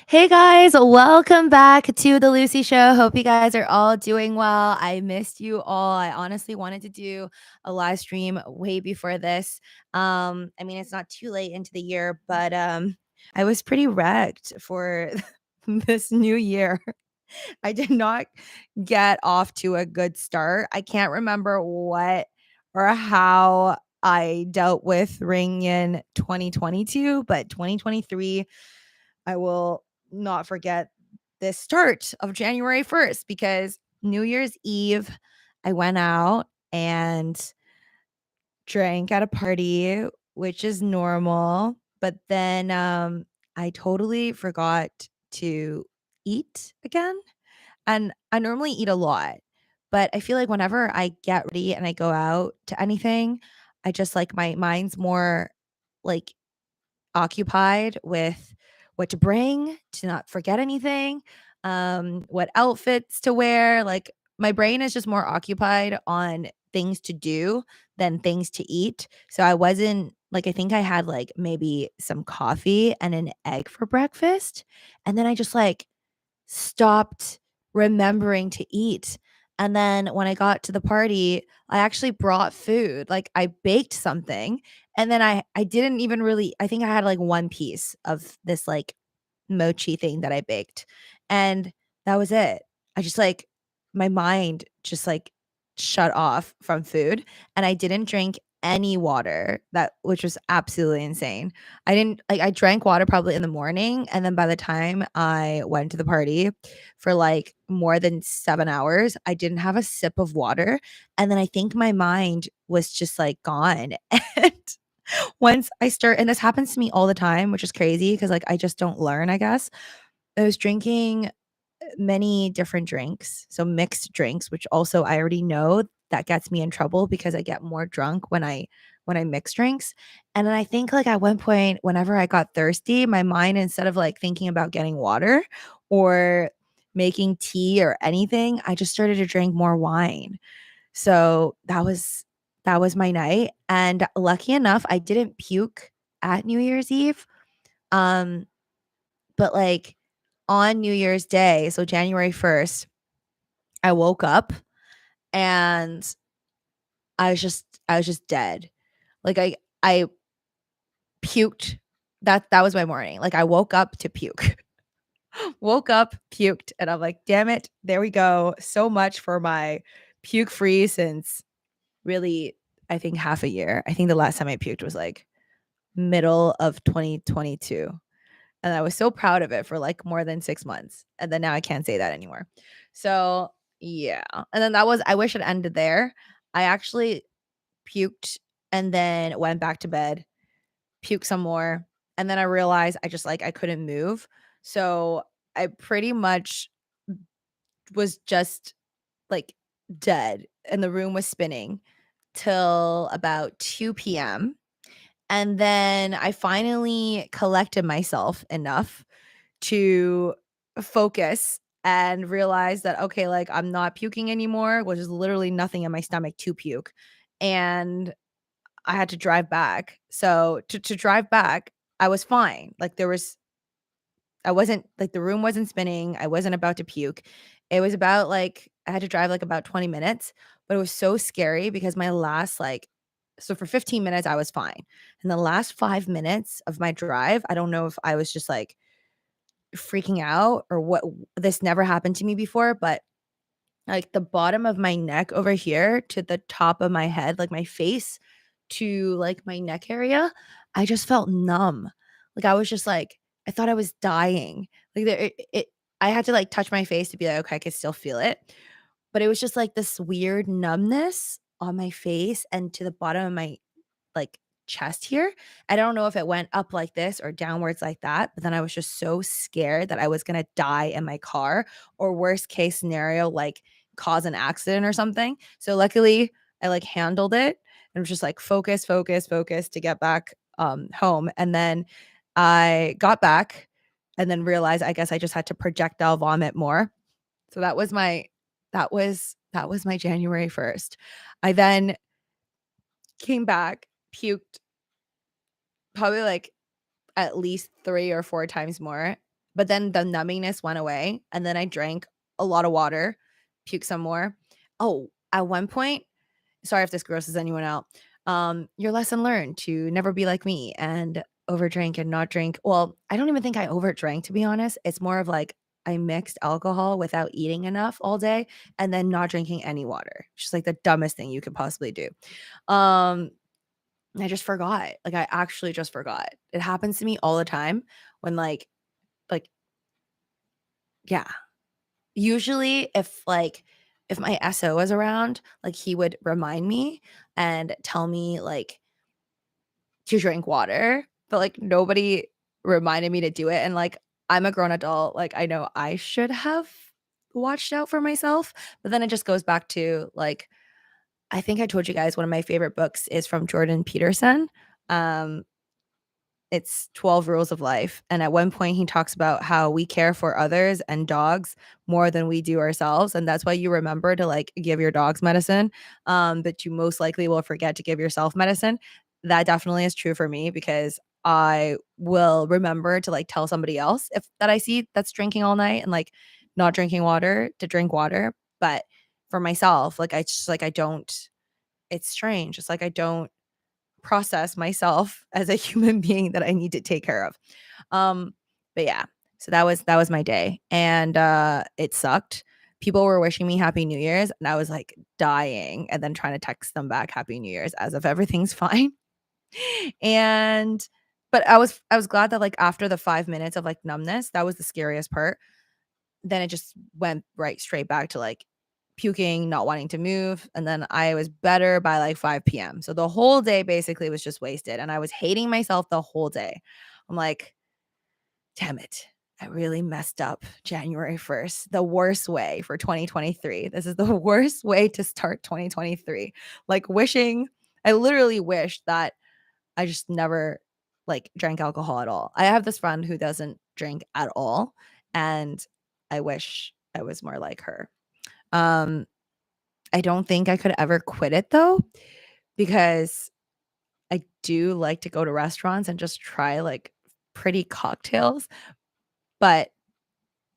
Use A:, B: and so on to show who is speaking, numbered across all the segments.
A: Hey guys, welcome back to the Lucy Show. Hope you guys are all doing well. I missed you all. I honestly wanted to do a live stream way before this. It's not too late into the year, but I was pretty wrecked for this new year. I did not get off to a good start. I can't remember what or how I dealt with ring in 2022, but 2023 I will not forget the start of January 1st because New Year's Eve, I went out and drank at a party, which is normal. But then I totally forgot to eat again. And I normally eat a lot, but I feel like whenever I get ready and I go out to anything, I just like my mind's more like occupied with what to bring to not forget anything, what outfits to wear. Like my brain is just more occupied on things to do than things to eat. So I wasn't like, I think I had like maybe some coffee and an egg for breakfast. And then I just like stopped remembering to eat. And then when I got to the party, I actually brought food. Like I baked something and then I didn't even really I think I had like one piece of this like mochi thing that I baked. And that was it. I just like my mind just like shut off from food and I didn't drink any water that which was absolutely insane. I didn't like I drank water probably in the morning and then by the time I went to the party for like more than 7 hours, I didn't have a sip of water and then I think my mind was just like gone. And once I start and this happens to me all the time, which is crazy because like I just don't learn, I guess. I was drinking many different drinks, so mixed drinks, which also I already know that gets me in trouble because I get more drunk when I mix drinks. And then I think like at one point, whenever I got thirsty, my mind instead of like thinking about getting water or making tea or anything, I just started to drink more wine. So that was my night. And lucky enough, I didn't puke at New Year's Eve. Um, but like on New Year's Day, so January 1st, I woke up and I was just dead. Like I puked. That was my morning. Like I woke up to puke. Woke up, puked, and I'm like, "Damn it. There we go. So much for my puke free since really I think half a year. I think the last time I puked was like middle of 2022. And I was so proud of it for like more than 6 months. And then now I can't say that anymore. So, yeah. And then that was I wish it ended there. I actually puked and then went back to bed, puked some more, and then I realized I just like I couldn't move. So, I pretty much was just like dead and the room was spinning till about 2 p.m. And then I finally collected myself enough to focus and realize that, okay, like I'm not puking anymore, which is literally nothing in my stomach to puke. And I had to drive back. So to drive back, I was fine. Like I wasn't like the room wasn't spinning. I wasn't about to puke. It was about like I had to drive like about 20 minutes, but it was so scary because my last like so for 15 minutes I was fine. And the last 5 minutes of my drive, I don't know if I was just like freaking out or what this never happened to me before, but like the bottom of my neck over here to the top of my head, like my face to like my neck area, I just felt numb. Like I was just like, I thought I was dying. Like I had to like touch my face to be like, okay, I could still feel it. But it was just like this weird numbness on my face and to the bottom of my like chest here. I don't know if it went up like this or downwards like that, but then I was just so scared that I was going to die in my car or worst case scenario like cause an accident or something. So luckily I like handled it and was just like focus, focus, focus to get back home. And then I got back and then realized I guess I just had to projectile vomit more. So that was my January 1st. I then came back, puked probably like at least 3 or 4 times more. but then the numbingness went away, and then I drank a lot of water, puked some more. Oh, at one point, sorry if this grosses anyone out. Your lesson learned to never be like me and overdrink and not drink. Well, I don't even think I overdrank, to be honest. It's more of like I mixed alcohol without eating enough all day and then not drinking any water. Just like the dumbest thing you could possibly do. Um, I just forgot. Like I actually just forgot. It happens to me all the time when like yeah. Usually if my SO was around, like he would remind me and tell me like to drink water, but like nobody reminded me to do it. And like I'm a grown adult, like I know I should have watched out for myself, but then it just goes back to like I think I told you guys one of my favorite books is from Jordan Peterson. Um it's 12 Rules of Life. And at one point, he talks about how we care for others and dogs more than we do ourselves. And that's why you remember to like give your dogs medicine, but you most likely will forget to give yourself medicine. That definitely is true for me because I will remember to like tell somebody else if that I see that's drinking all night and like not drinking water to drink water. But for myself, like I just like I don't, it's strange. It's like I don't process myself as a human being that I need to take care of. Um, but yeah, so that was my day, and it sucked. People were wishing me Happy New Year's, and I was like dying, and then trying to text them back Happy New Year's as if everything's fine. And but I was glad that like after the 5 minutes of like numbness, that was the scariest part. Then it just went right straight back to like puking, not wanting to move, and then I was better by like 5 p.m. So the whole day basically was just wasted, and I was hating myself the whole day. I'm like, "Damn it. I really messed up January 1st, the worst way for 2023. This is the worst way to start 2023." Like I literally wish that I just never like drank alcohol at all. I have this friend who doesn't drink at all, and I wish I was more like her. Um, I don't think I could ever quit it though, because I do like to go to restaurants and just try like pretty cocktails. But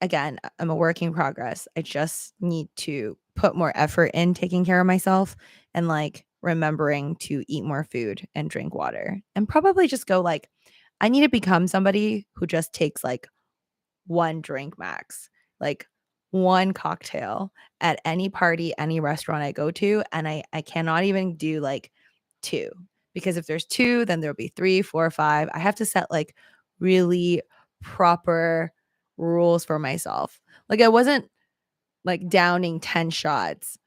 A: again, I'm a work in progress. I just need to put more effort in taking care of myself and like remembering to eat more food and drink water and probably just go like, I need to become somebody who just takes like one drink max, like one cocktail at any party, any restaurant I go to. And I cannot even do like two because if there's two, then there'll be three, four, five. I have to set like really proper rules for myself. Like I wasn't like downing 10 shots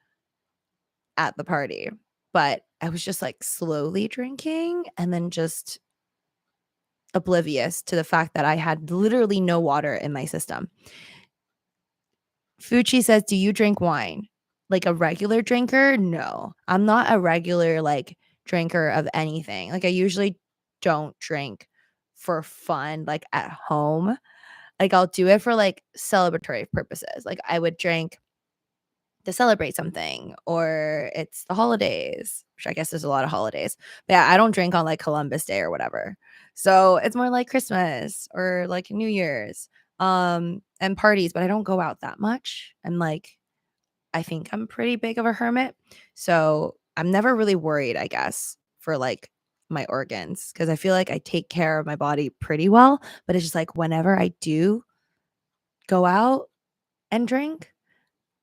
A: at the party, but I was just like slowly drinking and then just oblivious to the fact that I had literally no water in my system. Fucci says, "Do you drink wine? Like a regular drinker?" No. I'm not a regular like drinker of anything. Like I usually don't drink for fun like at home. Like I'll do it for like celebratory purposes. Like I would drink to celebrate something or it's the holidays, which I guess there's a lot of holidays. But yeah, I don't drink on like Columbus Day or whatever. So it's more like Christmas or like New Year's and parties, but I don't go out that much. And like I think I'm pretty big of a hermit. So I'm never really worried, I guess, for like my organs because I feel like I take care of my body pretty well, but it's just like whenever I do go out and drink,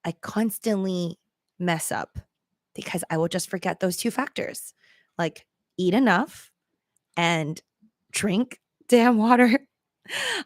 A: I constantly mess up because I will just forget those two factors. Like eat enough and drink damn water.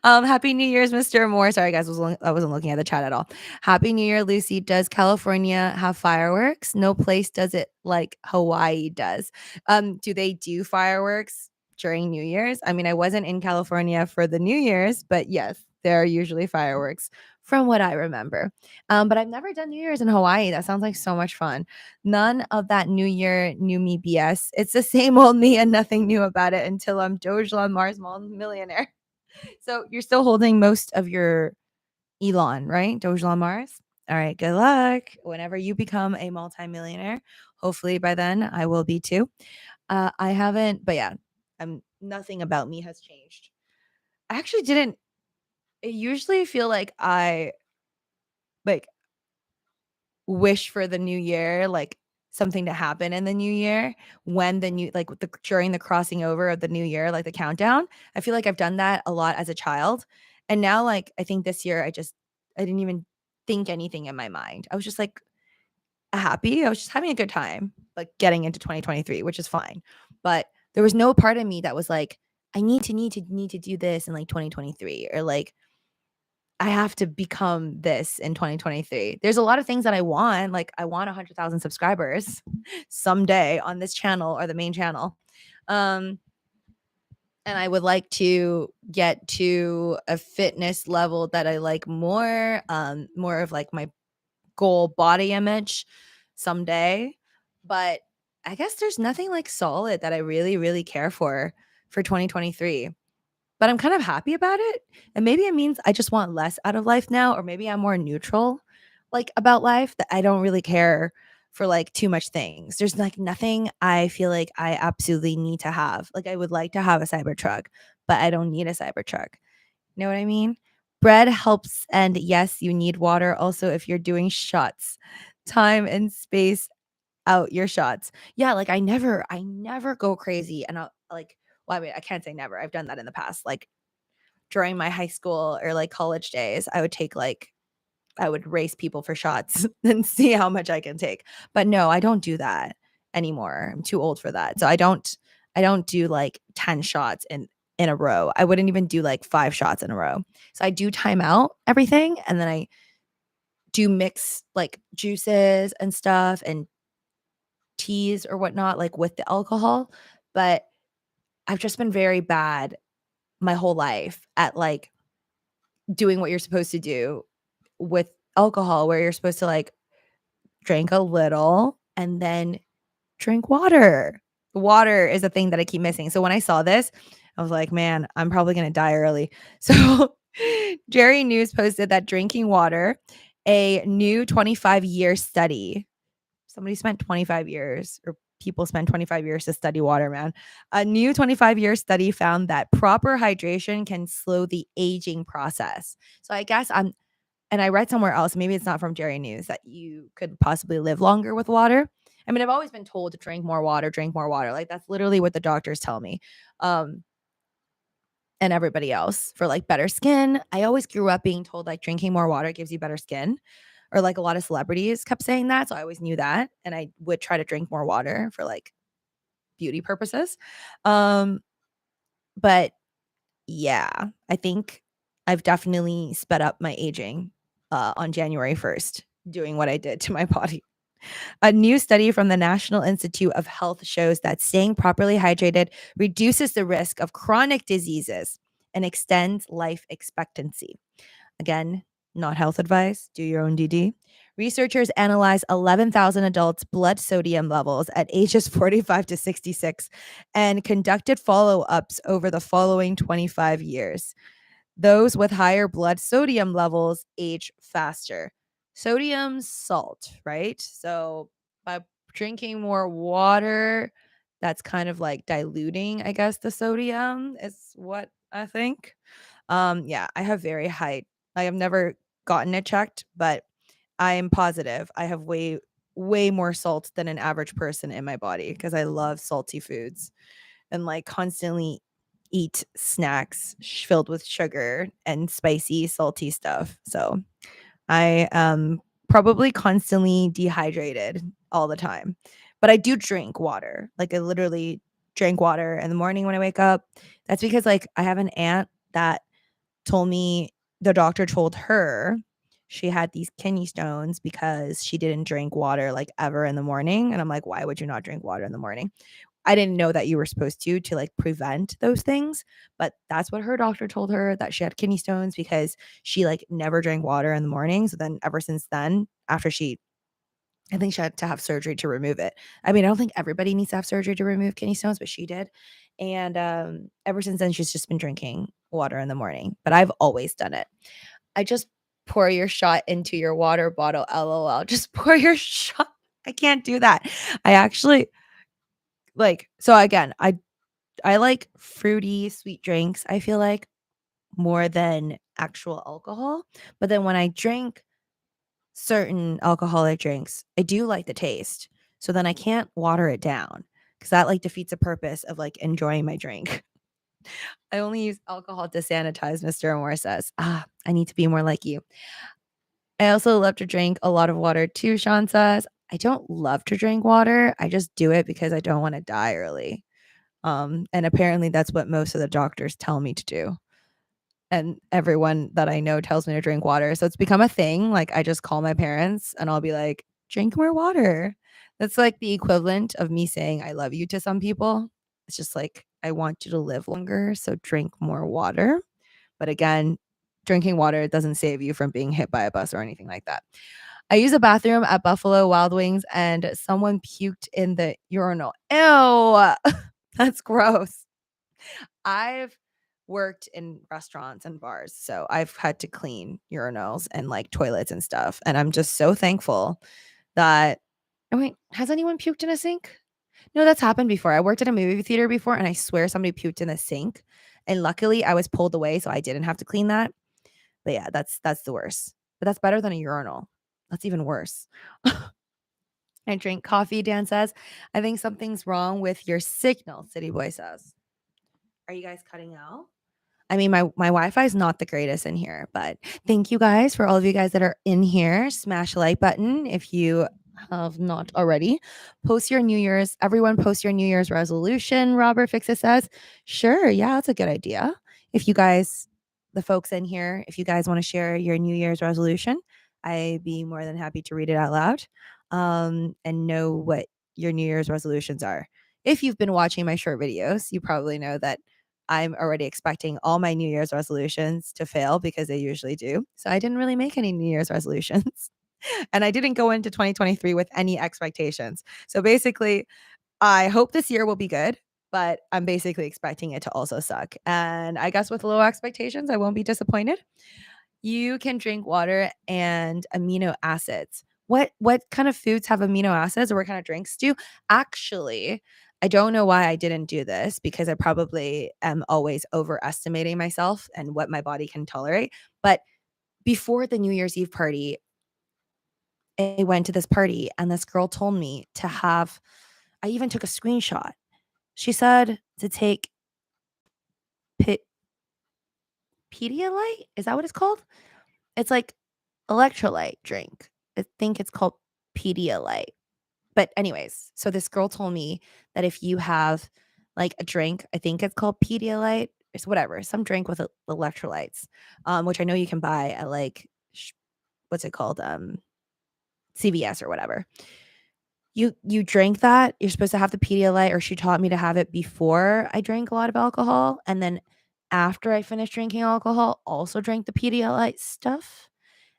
A: Happy New Year's, Mr. Moore. Sorry, guys, I wasn't looking at the chat at all. Happy New Year, Lucy. Does California have fireworks? No place does it like Hawaii does. Do they do fireworks during New Year's? I mean, I wasn't in California for the New Year's, but yes, there are usually fireworks from what I remember. But I've never done New Year's in Hawaii. That sounds like so much fun. None of that New Year, new me BS. It's the same old me and nothing new about it until I'm Doge on Mars millionaire. So you're still holding most of your Elon, right? Doge on Mars. All right, good luck. Whenever you become a multimillionaire, hopefully by then I will be too. I haven't, but yeah, I'm nothing about me has changed. I actually didn't I usually feel like I, like, wish for the new year, like, something to happen in the new year when the new like, with the during the crossing over of the new year, like, the countdown. I feel like I've done that a lot as a child, and now, like, I think this year I didn't even think anything in my mind. I was just, like, happy. I was just having a good time, like, getting into 2023, which is fine, but there was no part of me that was like, "I need to do this in, like, 2023," or, like, I have to become this in 2023. There's a lot of things that I want, like, I want 100,000 subscribers someday on this channel or the main channel. Um, and I would like to get to a fitness level that I like more of, like, my goal body image someday, but I guess there's nothing, like, solid that I really, really care for 2023. But I'm kind of happy about it, and maybe it means I just want less out of life now, or maybe I'm more neutral, like, about life, that I don't really care for, like, too much things. There's, like, nothing I feel like I absolutely need to have. Like, I would like to have a Cybertruck, but I don't need a Cybertruck. You know what I mean? Bread helps, and yes, you need water also if you're doing shots. Time and space out your shots. Yeah, like, I never go crazy, and I'll, like, well, I mean, I can't say never. I've done that in the past, like, during my high school or, like, college days, I would race people for shots and see how much I can take. But no, I don't do that anymore. I'm too old for that. So I don't do, like, 10 shots in a row. I wouldn't even do, like, 5 shots in a row. So I do time out everything, and then I do mix, like, juices and stuff and teas or whatnot, like, with the alcohol. But I've just been very bad my whole life at, like, doing what you're supposed to do with alcohol, where you're supposed to, like, drink a little and then drink water. Water is a thing that I keep missing. So when I saw this, I was like, "Man, I'm probably gonna die early." So Jerry News posted that drinking water, a new 25-year study, somebody spent 25 years, or people spend 25 years to study water, man. A new 25-year study found that proper hydration can slow the aging process. So I guess and I read somewhere else, maybe it's not from Jerry News, that you could possibly live longer with water. I mean, I've always been told to drink more water, drink more water. Like, that's literally what the doctors tell me. Um, and everybody else, for, like, better skin. I always grew up being told, like, drinking more water gives you better skin, or, like, a lot of celebrities kept saying that, so I always knew that, and I would try to drink more water for, like, beauty purposes. Um, but yeah, I think I've definitely sped up my aging on January 1st, doing what I did to my body. A new study from the National Institute of Health shows that staying properly hydrated reduces the risk of chronic diseases and extends life expectancy. Again, not health advice. Do your own DD. Researchers analyzed 11,000 adults' blood sodium levels at ages 45 to 66 and conducted follow ups over the following 25 years. Those with higher blood sodium levels age faster. Sodium's salt, right? So by drinking more water, that's kind of like diluting, I guess, the sodium is what I think. Yeah, I have very high. I have never gotten it checked, but I am positive I have way more salt than an average person in my body because I love salty foods and, like, constantly eat snacks filled with sugar and spicy, salty stuff. So I am probably constantly dehydrated all the time. But I do drink water. Like, I literally drink water in the morning when I wake up. That's because, like, I have an aunt that told me the doctor told her she had these kidney stones because she didn't drink water, like, ever in the morning. And I'm like, why would you not drink water in the morning? I didn't know that you were supposed to, like, prevent those things, but that's what her doctor told her, that she had kidney stones because she, like, never drank water in the morning. So then ever since then, after I think she had to have surgery to remove it. I mean, I don't think everybody needs to have surgery to remove kidney stones, but she did. And ever since then, she's just been drinking water in the morning, but I've always done it. I just pour your shot into your water bottle, LOL. Just pour your shot. I can't do that. I actually, like, so again, I like fruity sweet drinks, I feel like, more than actual alcohol. But then when I drink certain alcoholic drinks, I do like the taste. So then I can't water it down because that like defeats the purpose of like enjoying my drink. I only use alcohol to sanitize, Mr. Amore says. I need to be more like you. I also love to drink a lot of water too, Sean says. I don't love to drink water. I just do it because I don't want to die early. And apparently that's what most of the doctors tell me to do. And everyone that I know tells me to drink water. So it's become a thing. Like I just call my parents and I'll be like, drink more water. That's like the equivalent of me saying I love you to some people. It's just like, I want you to live longer. So drink more water. But again, drinking water doesn't save you from being hit by a bus or anything like that. I use a bathroom at Buffalo Wild Wings and someone puked in the urinal. Ew. That's gross. I've worked in restaurants and bars, so I've had to clean urinals and like toilets and stuff. And I'm just so thankful that. Oh, wait, has anyone puked in a sink? No, that's happened before. I worked at a movie theater before, and I swear somebody puked in the sink. And luckily, I was pulled away, so I didn't have to clean that. But yeah, that's the worst. But that's better than a urinal. That's even worse. I drink coffee, Dan says. I think something's wrong with your signal, City Boy says. Are you guys cutting out? I mean, my Wi-Fi is not the greatest in here, but thank you guys for all of you guys that are in here. Smash the like button if you have not already. Post your New Year's. Everyone post your New Year's resolution. Robert Fixes says, sure, yeah, that's a good idea. If you guys, the folks in here, if you guys want to share your New Year's resolution, I'd be more than happy to read it out loud and know what your New Year's resolutions are. If you've been watching my short videos, you probably know that I'm already expecting all my New Year's resolutions to fail because they usually do. So I didn't really make any New Year's resolutions. And I didn't go into 2023 with any expectations. So basically, I hope this year will be good, but I'm basically expecting it to also suck. And I guess with low expectations, I won't be disappointed. You can drink water and amino acids. What kind of foods have amino acids or what kind of drinks do? Actually, I don't know why I didn't do this because I probably am always overestimating myself and what my body can tolerate. But before the New Year's Eve party, I went to this party and this girl told me to have, I even took a screenshot. She said to take Pedialyte. Is that what it's called? It's like electrolyte drink. I think it's called Pedialyte. But anyways, so this girl told me that if you have like a drink, I think it's called Pedialyte, it's whatever, some drink with electrolytes, which I know you can buy at like what's it called, CVS or whatever. You drink that, you're supposed to have the Pedialyte, or she taught me to have it before I drank a lot of alcohol, and then after I finished drinking alcohol, also drink the Pedialyte stuff,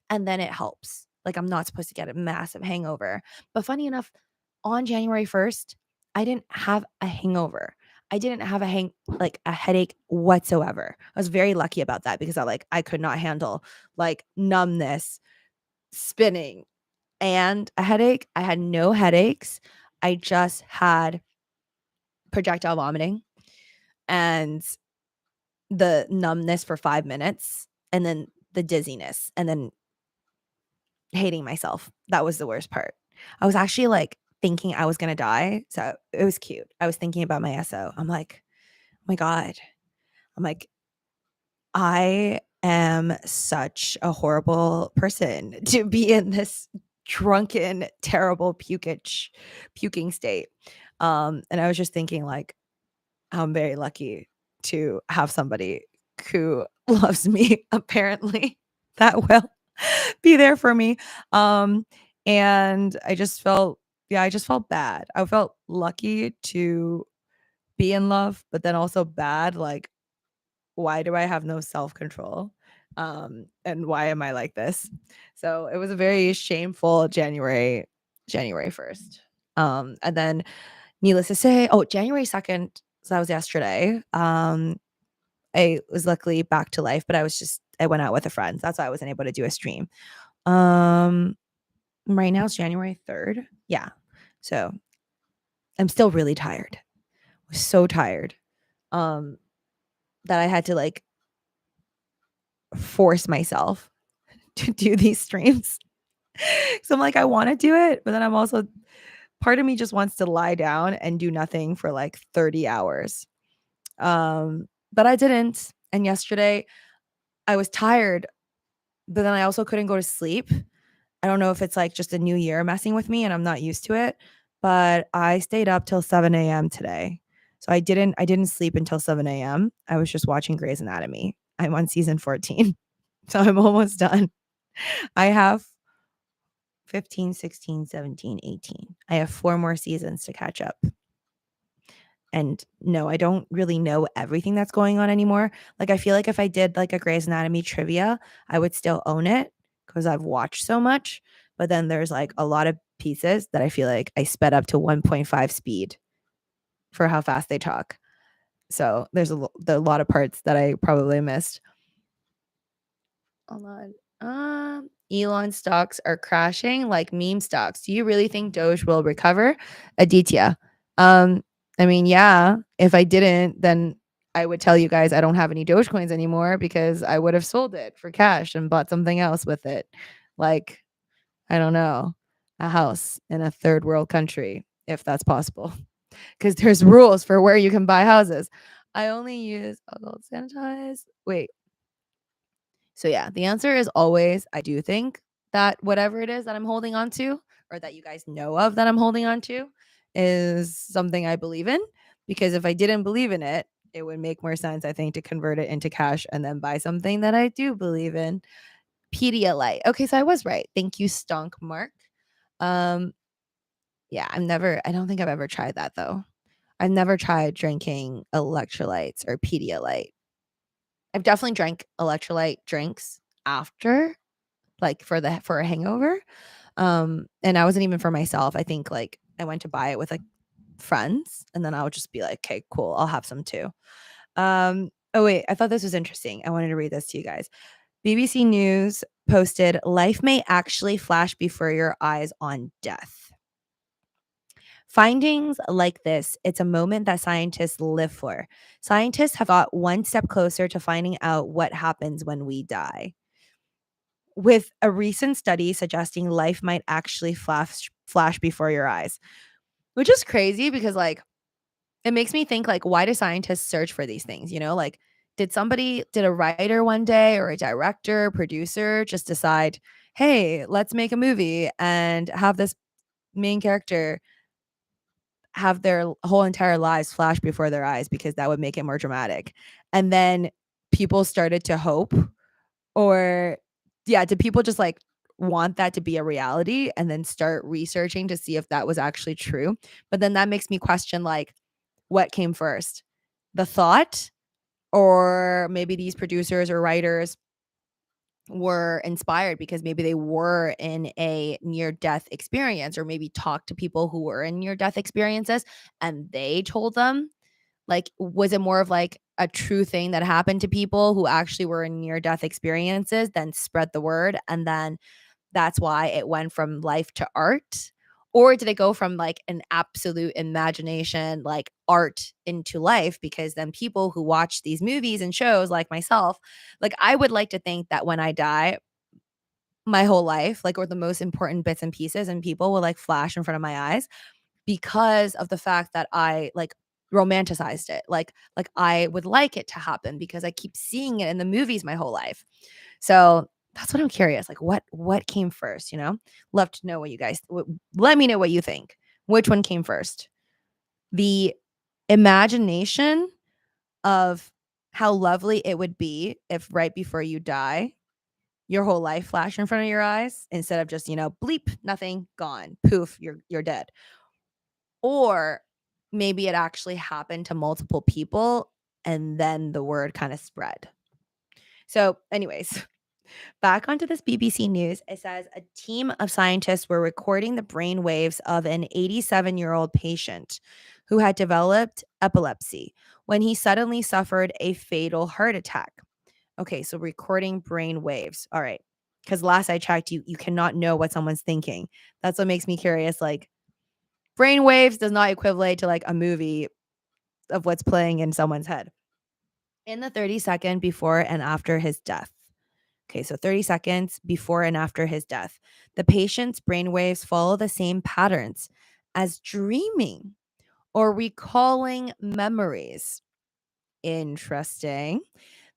A: and then it helps. Like, I'm not supposed to get a massive hangover. But funny enough, on January 1st, I didn't have a hangover. I didn't have like a headache whatsoever. I was very lucky about that because I could not handle like numbness, spinning, and a headache. I had no headaches. I just had projectile vomiting and the numbness for 5 minutes and then the dizziness and then hating myself. That was the worst part. I was actually like thinking I was going to die. So it was cute. I was thinking about my SO. I'm like, oh my God. I'm like, I am such a horrible person to be in this drunken, terrible puking state. And I was just thinking like, I'm very lucky to have somebody who loves me apparently that well be there for me. And I just felt, yeah, I just felt bad. I felt lucky to be in love, but then also bad. Like, why do I have no self-control? And why am I like this? So it was a very shameful January 1st. And then needless to say, January 2nd, so that was yesterday. I was luckily back to life, but I went out with a friend. That's why I wasn't able to do a stream. Right now it's January 3rd. Yeah. So I'm still really tired. I was so tired. That I had to like force myself to do these streams. So I'm like, I want to do it, but then I'm also, part of me just wants to lie down and do nothing for like 30 hours. But I didn't. And yesterday I was tired, but then I also couldn't go to sleep. I don't know if it's like just a new year messing with me and I'm not used to it, but I stayed up till 7 a.m. today. So I didn't sleep until 7 a.m. I was just watching Grey's Anatomy. I'm on season 14. So I'm almost done. I have 15, 16, 17, 18. I have 4 more seasons to catch up. And no, I don't really know everything that's going on anymore. Like, I feel like if I did like a Grey's Anatomy trivia, I would still own it because I've watched so much. But then there's like a lot of pieces that I feel like I sped up to 1.5 speed for how fast they talk. So there's a lot of parts that I probably missed. Hold on. Elon stocks are crashing like meme stocks. Do you really think Doge will recover? Aditya. I mean, yeah, if I didn't, then I would tell you guys I don't have any Dogecoins anymore because I would have sold it for cash and bought something else with it. Like, I don't know, a house in a third world country, if that's possible. Because there's rules for where you can buy houses. I only use alcohol sanitize. Wait, so yeah, the answer is always I do think that whatever it is that I'm holding on to or that you guys know of that I'm holding on to is something I believe in, because if I didn't believe in it, it would make more sense, I think, to convert it into cash and then buy something that I do believe in. Pedialyte. Okay, so I was right. Thank you, Stonk Mark. Yeah, I don't think I've ever tried that though. I've never tried drinking electrolytes or Pedialyte. I've definitely drank electrolyte drinks after, like for a hangover. And I wasn't even for myself. I think like I went to buy it with like friends and then I would just be like, okay, cool, I'll have some too. Oh wait, I thought this was interesting. I wanted to read this to you guys. BBC News posted, life may actually flash before your eyes on death. Findings like this, it's a moment that scientists live for. Scientists have got one step closer to finding out what happens when we die, with a recent study suggesting life might actually flash before your eyes, which is crazy because like it makes me think like, why do scientists search for these things? You know, like did a writer one day or a director, producer just decide, hey, let's make a movie and have this main character have their whole entire lives flash before their eyes because that would make it more dramatic. And then people started to hope, or yeah, did people just like want that to be a reality and then start researching to see if that was actually true? But then that makes me question like what came first? The thought, or maybe these producers or writers were inspired because maybe they were in a near death experience, or maybe talked to people who were in near death experiences and they told them. Like, was it more of like a true thing that happened to people who actually were in near death experiences, then spread the word, and then that's why it went from life to art? Or did it go from like an absolute imagination, like art, into life? Because then people who watch these movies and shows, like myself, like I would like to think that when I die, my whole life, like, or the most important bits and pieces and people will like flash in front of my eyes because of the fact that I like romanticized it. Like I would like it to happen because I keep seeing it in the movies my whole life. So that's what I'm curious. Like what came first, you know? Love to know what you guys let me know what you think. Which one came first? The imagination of how lovely it would be if right before you die, your whole life flashed in front of your eyes instead of just, bleep, nothing, gone, poof, you're dead. Or maybe it actually happened to multiple people and then the word kind of spread. So, anyways, back onto this BBC News. It says a team of scientists were recording the brain waves of an 87-year-old patient who had developed epilepsy when he suddenly suffered a fatal heart attack. Okay, so recording brain waves. All right. Because last I checked, you cannot know what someone's thinking. That's what makes me curious. Like, brain waves does not equivalent to like a movie of what's playing in someone's head. In the 30-second before and after his death. Okay, so 30 seconds before and after his death. The patient's brainwaves follow the same patterns as dreaming or recalling memories. Interesting.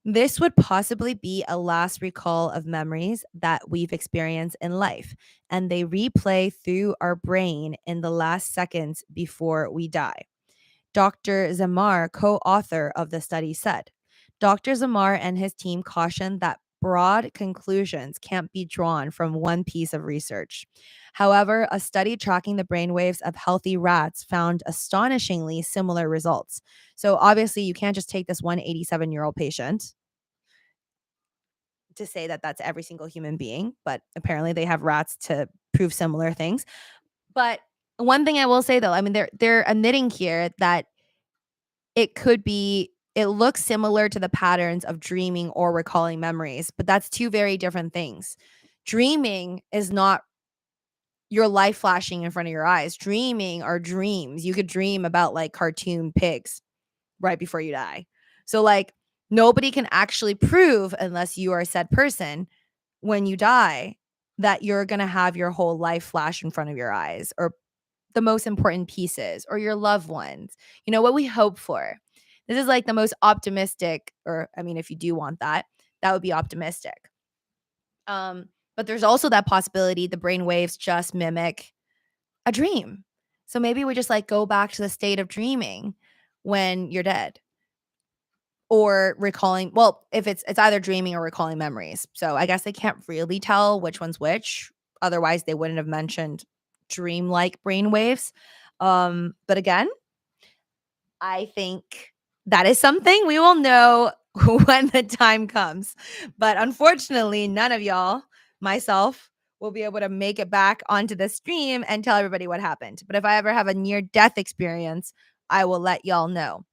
A: This would possibly be a last recall of memories that we've experienced in life, and they replay through our brain in the last seconds before we die. Dr. Zamar, co author of the study, said Dr. Zamar and his team cautioned that broad conclusions can't be drawn from one piece of research. However, a study tracking the brainwaves of healthy rats found astonishingly similar results. So, obviously, you can't just take this 187-year-old patient to say that that's every single human being, but apparently they have rats to prove similar things. But one thing I will say though, I mean, they're admitting here that it looks similar to the patterns of dreaming or recalling memories, but that's two very different things. Dreaming is not your life flashing in front of your eyes. Dreaming are dreams. You could dream about like cartoon pigs right before you die. So like nobody can actually prove, unless you are said person, when you die, that you're going to have your whole life flash in front of your eyes, or the most important pieces, or your loved ones, what we hope for. This is like the most optimistic, or I mean, if you do want that, that would be optimistic. But there's also that possibility the brain waves just mimic a dream. So maybe we just like go back to the state of dreaming when you're dead, or recalling. Well, if it's either dreaming or recalling memories. So I guess they can't really tell which one's which. Otherwise, they wouldn't have mentioned dream-like brain waves. But again, I think that is something we will know when the time comes. But unfortunately, none of y'all, myself, will be able to make it back onto the stream and tell everybody what happened. But if I ever have a near-death experience, I will let y'all know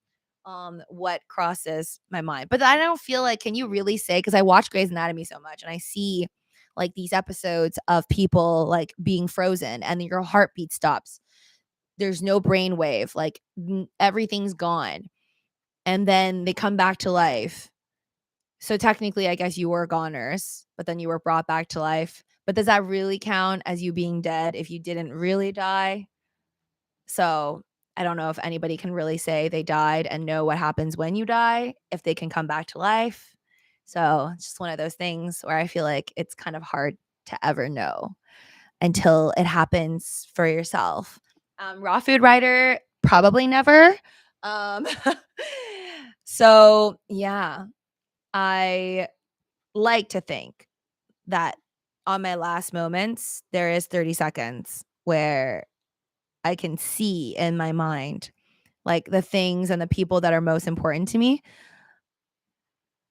A: what crosses my mind. But I don't feel like, can you really say, because I watch Grey's Anatomy so much and I see like these episodes of people like being frozen and your heartbeat stops. There's no brainwave, like everything's gone. And then they come back to life. So technically, I guess you were goners, but then you were brought back to life. But does that really count as you being dead if you didn't really die? So I don't know if anybody can really say they died and know what happens when you die, if they can come back to life. So it's just one of those things where I feel like it's kind of hard to ever know until it happens for yourself. Raw food writer, probably never. Um, so yeah, I like to think that on my last moments, there is 30 seconds where I can see in my mind like the things and the people that are most important to me.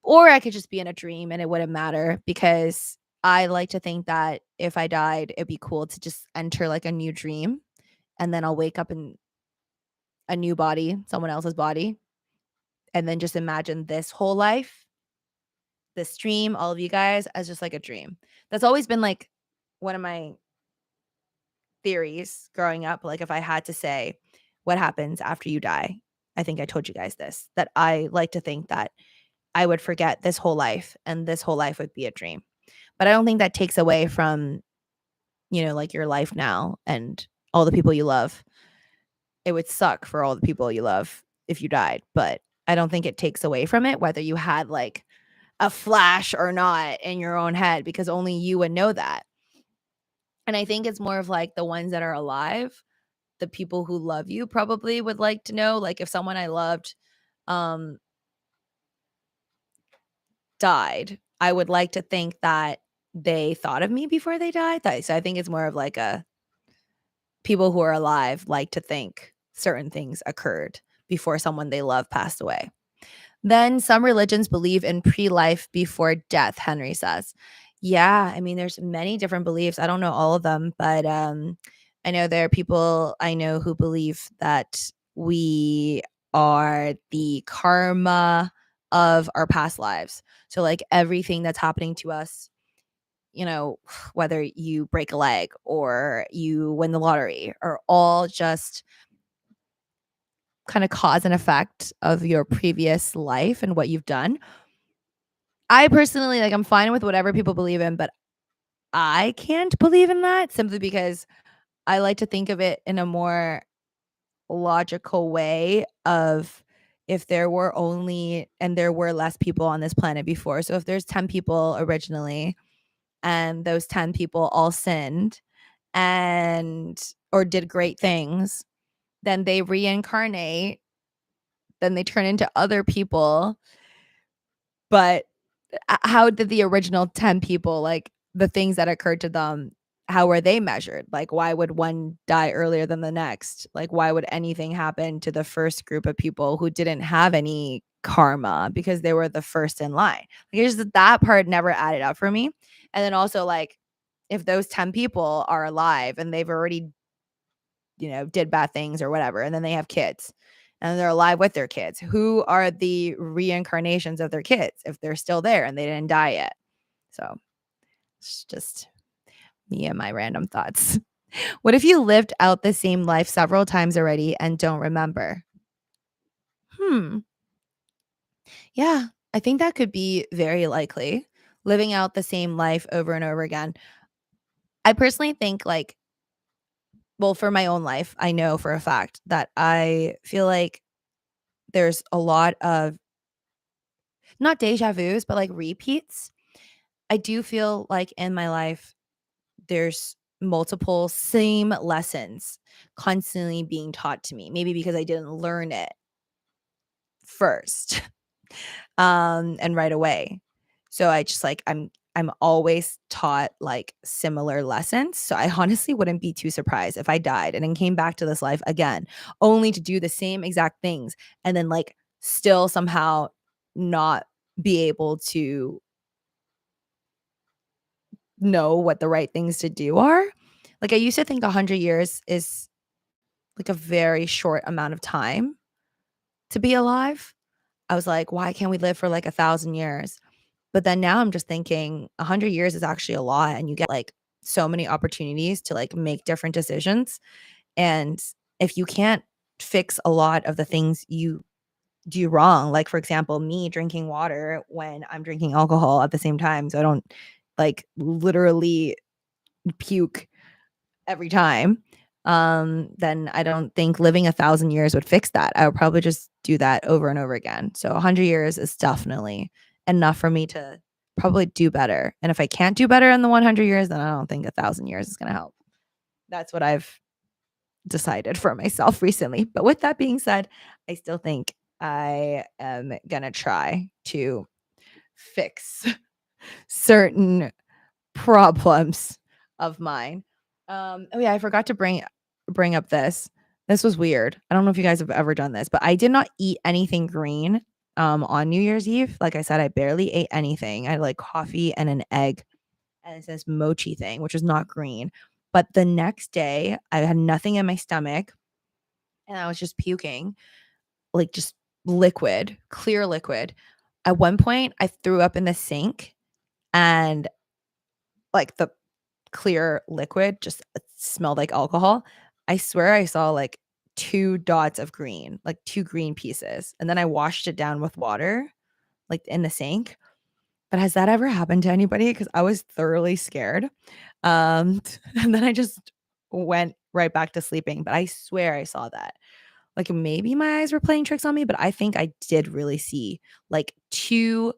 A: Or I could just be in a dream and it wouldn't matter, because I like to think that if I died, it'd be cool to just enter like a new dream, and then I'll wake up in a new body, someone else's body, and then just imagine this whole life, this dream, all of you guys, as just like a dream. That's always been like one of my theories growing up. Like if I had to say what happens after you die, I think I told you guys this, that I like to think that I would forget this whole life and this whole life would be a dream. But I don't think that takes away from, like your life now and all the people you love. It would suck for all the people you love if you died, but I don't think it takes away from it whether you had like a flash or not in your own head, because only you would know that. And I think it's more of like the ones that are alive, the people who love you probably would like to know. Like if someone I loved um died, I would like to think that they thought of me before they died. So I think it's more of like a people who are alive like to think certain things occurred before someone they love passed away. Then some religions believe in pre-life before death, Henry says. Yeah, I mean, there's many different beliefs. I don't know all of them, but I know there are people I know who believe that we are the karma of our past lives. So like everything that's happening to us, whether you break a leg or you win the lottery, are all just kind of cause and effect of your previous life and what you've done. I personally, like, I'm fine with whatever people believe in, but I can't believe in that simply because I like to think of it in a more logical way of if there were only and there were less people on this planet before. So if there's 10 people originally and those 10 people all sinned and or did great things, then they reincarnate, then they turn into other people. But how did the original 10 people, like, the things that occurred to them, how were they measured? Like, why would one die earlier than the next? Like, why would anything happen to the first group of people who didn't have any karma because they were the first in line? Like, it's just that part never added up for me. And then also, like, if those 10 people are alive and they've already, did bad things or whatever, and then they have kids and they're alive with their kids, who are the reincarnations of their kids if they're still there and they didn't die yet? So it's just me and my random thoughts. What if you lived out the same life several times already and don't remember? Hmm. Yeah, I think that could be very likely. Living out the same life over and over again. I personally think, like, well, for my own life, I know for a fact that I feel like there's a lot of not deja vus, but like repeats. I do feel like in my life, there's multiple same lessons constantly being taught to me. Maybe because I didn't learn it first, and right away. So I just like I'm always taught like similar lessons. So I honestly wouldn't be too surprised if I died and then came back to this life again, only to do the same exact things and then like still somehow not be able to know what the right things to do are. Like I used to think 100 years is like a very short amount of time to be alive. I was like, why can't we live for like 1,000 years? But then now I'm just thinking 100 years is actually a lot and you get like so many opportunities to like make different decisions. And if you can't fix a lot of the things you do wrong, like for example, me drinking water when I'm drinking alcohol at the same time, so I don't like literally puke every time, then I don't think living 1,000 years would fix that. I would probably just do that over and over again. So 100 years is definitely enough for me to probably do better. And if I can't do better in the 100 years, then I don't think 1,000 years is going to help. That's what I've decided for myself recently. But with that being said, I still think I am going to try to fix certain problems of mine. Oh yeah, I forgot to bring up this. This was weird. I don't know if you guys have ever done this, but I did not eat anything green on New Year's Eve. Like I said, I barely ate anything. I had like coffee and an egg and it says mochi thing, which is not green. But the next day, I had nothing in my stomach and I was just puking, like just liquid, clear liquid. At one point, I threw up in the sink and like the clear liquid just smelled like alcohol. I swear I saw like 2 dots of green, like 2 green pieces, and then I washed it down with water, like, in the sink. But has that ever happened to anybody? Because I was thoroughly scared. And then I just went right back to sleeping, but I swear I saw that. Like, maybe my eyes were playing tricks on me, but I think I did really see, like, 2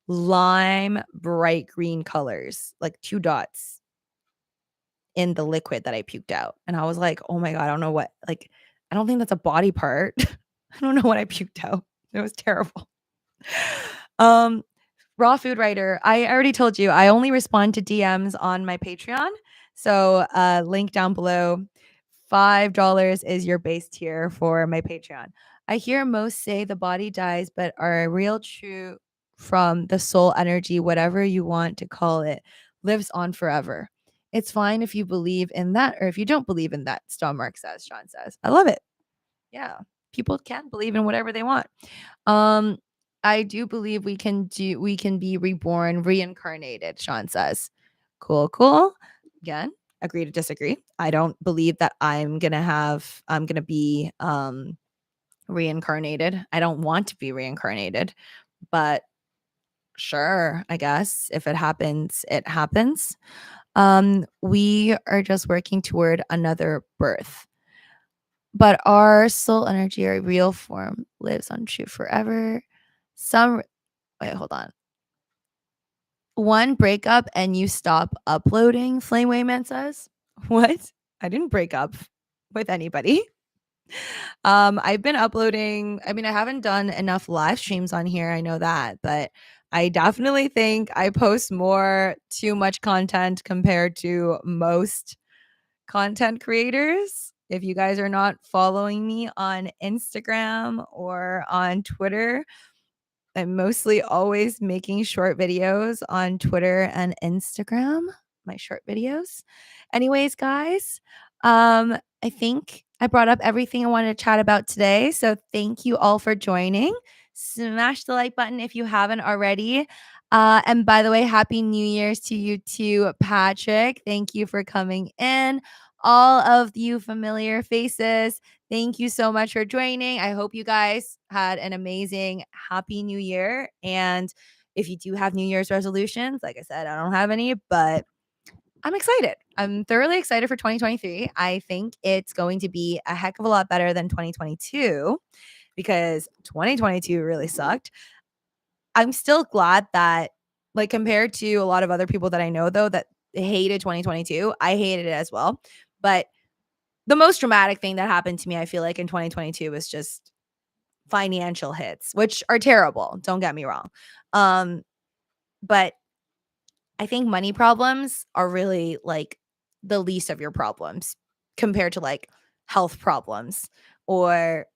A: lime bright green colors, like 2 dots in the liquid that I puked out. And I was like, "Oh my god, I don't know what like, I don't think that's a body part." I don't know what I puked out. It was terrible. Um, Raw food writer, I already told you, I only respond to DMs on my Patreon. So, link down below. $5 is your base tier for my Patreon. I hear most say the body dies, but are real true from the soul energy, whatever you want to call it, lives on forever. It's fine if you believe in that or if you don't believe in that, Starmark says, Sean says. I love it. Yeah. People can believe in whatever they want. Um, I do believe we can be reborn, reincarnated, Sean says. Cool, cool. Again, agree to disagree. I don't believe that I'm gonna be reincarnated. I don't want to be reincarnated, but Sure, I guess if it happens, it happens. We are just working toward another birth. But our soul energy, our real form, lives on true forever. Some wait, hold on. One breakup and you stop uploading, Flame Wayman says. What? I didn't break up with anybody. I've been uploading. I mean, I haven't done enough live streams on here. I know that, but I definitely think I post more too much content compared to most content creators. If you guys are not following me on Instagram or on Twitter, I'm mostly always making short videos on Twitter and Instagram, my short videos. Anyways, guys, I think I brought up everything I wanted to chat about today. So thank you all for joining. Smash the like button if you haven't already. And by the way, happy New Year's to you too, Patrick. Thank you for coming in. All of you familiar faces, thank you so much for joining. I hope you guys had an amazing, happy new year. And if you do have New Year's resolutions, like I said, I don't have any, but I'm excited. I'm thoroughly excited for 2023. I think it's going to be a heck of a lot better than 2022 because 2022 really sucked. I'm still glad that, like, compared to a lot of other people that I know, though, that hated 2022, I hated it as well. But the most dramatic thing that happened to me, I feel like in 2022 was just financial hits, which are terrible. Don't get me wrong. Um, but I think money problems are really like the least of your problems compared to like health problems or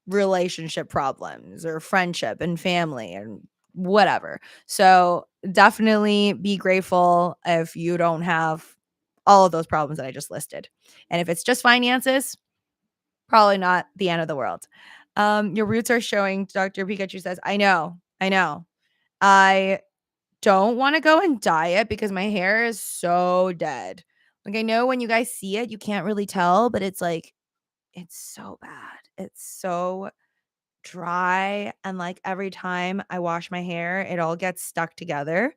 A: relationship problems or friendship and family and whatever. So definitely be grateful if you don't have all of those problems that I just listed. And if it's just finances, probably not the end of the world. Your roots are showing, Dr. Pikachu says. I know. I know. I don't want to go and dye it because my hair is so dead. Like, I know when you guys see it, you can't really tell, but it's like, it's so bad. It's so dry. And like every time I wash my hair, it all gets stuck together.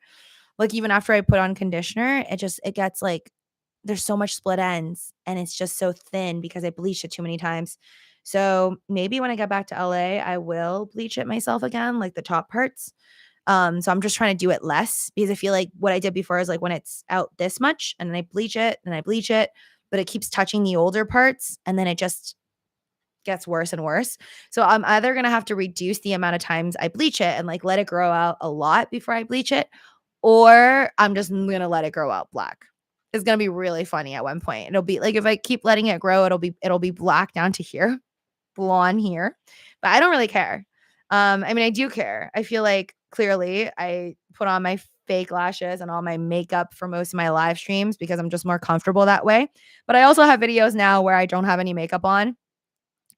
A: Like, even after I put on conditioner, it gets like, there's so much split ends and it's just so thin because I bleached it too many times. So maybe when I get back to LA, I will bleach it myself again, like the top parts. So I'm just trying to do it less because I feel like what I did before is like when it's out this much and then I bleach it and I bleach it, but it keeps touching the older parts and then it just gets worse and worse. So I'm either going to have to reduce the amount of times I bleach it and like let it grow out a lot before I bleach it, or I'm just going to let it grow out black. It's going to be really funny at one point. It'll be like if I keep letting it grow, it'll be black down to here, blonde here. But I don't really care. I mean, I do care. I feel like clearly I put on my fake lashes and all my makeup for most of my live streams because I'm just more comfortable that way. But I also have videos now where I don't have any makeup on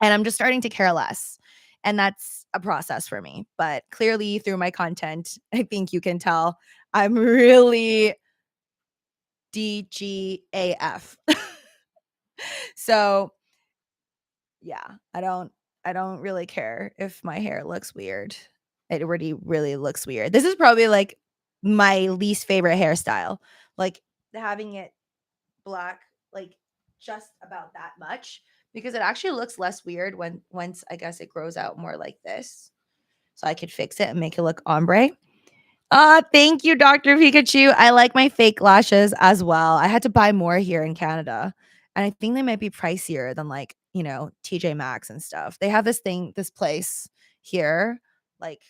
A: and I'm just starting to care less. And that's a process for me. But clearly through my content, I think you can tell I'm really DGAF. So, yeah, I don't really care if my hair looks weird. It already really looks weird. This is probably like my least favorite hairstyle. Like having it black, like just about that much, because it actually looks less weird when once I guess it grows out more like this. So I could fix it and make it look ombre. Thank you, Dr. Pikachu. I like my fake lashes as well. I had to buy more here in Canada. And I think they might be pricier than like, TJ Maxx and stuff. They have this place here, like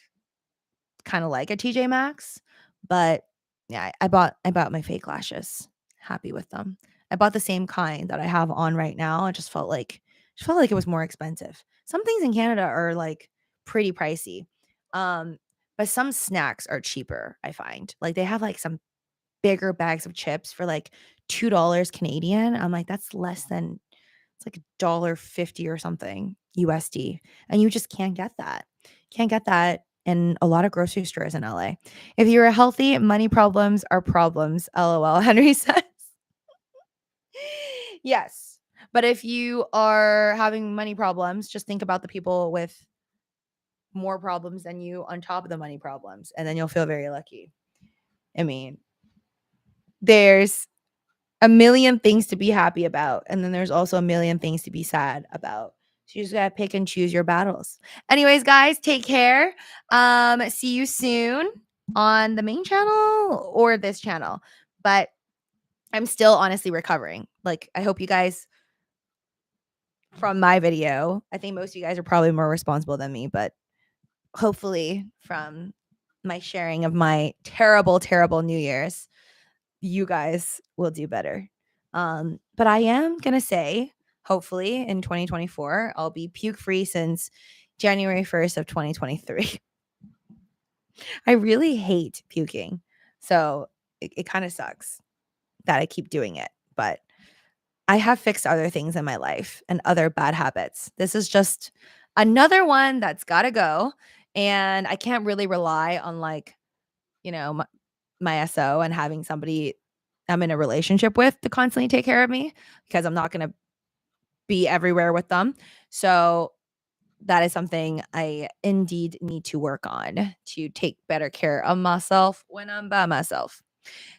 A: kind of like a TJ Maxx, but yeah, I bought my fake lashes. Happy with them. I bought the same kind that I have on right now. I just felt like it was more expensive. Some things in Canada are like pretty pricey. Um, but some snacks are cheaper, I find. Like they have like some bigger bags of chips for like $2 Canadian. I'm like, that's less than it's like $1.50 or something USD. And you just can't get that. Can't get that in a lot of grocery stores in LA. If you're healthy, money problems are problems. LOL. Henry says. Yes. But if you are having money problems, just think about the people with more problems than you on top of the money problems, and then you'll feel very lucky. I mean, there's a million things to be happy about, and then there's also a million things to be sad about. So you just gotta pick and choose your battles. Anyways, guys, take care. See you soon on the main channel or this channel. But I'm still honestly recovering. Like, I hope you guys from my video, I think most of you guys are probably more responsible than me, but hopefully from my sharing of my terrible, terrible New Year's, you guys will do better. But I am gonna say, hopefully in 2024, I'll be puke free since January 1st of 2023. I really hate puking. So it kind of sucks that I keep doing it. But I have fixed other things in my life and other bad habits. This is just another one that's got to go. And I can't really rely on, like, my SO and having somebody I'm in a relationship with to constantly take care of me, because I'm not going to be everywhere with them. So that is something I indeed need to work on to take better care of myself when I'm by myself.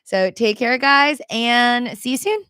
A: So take care, guys, and see you soon.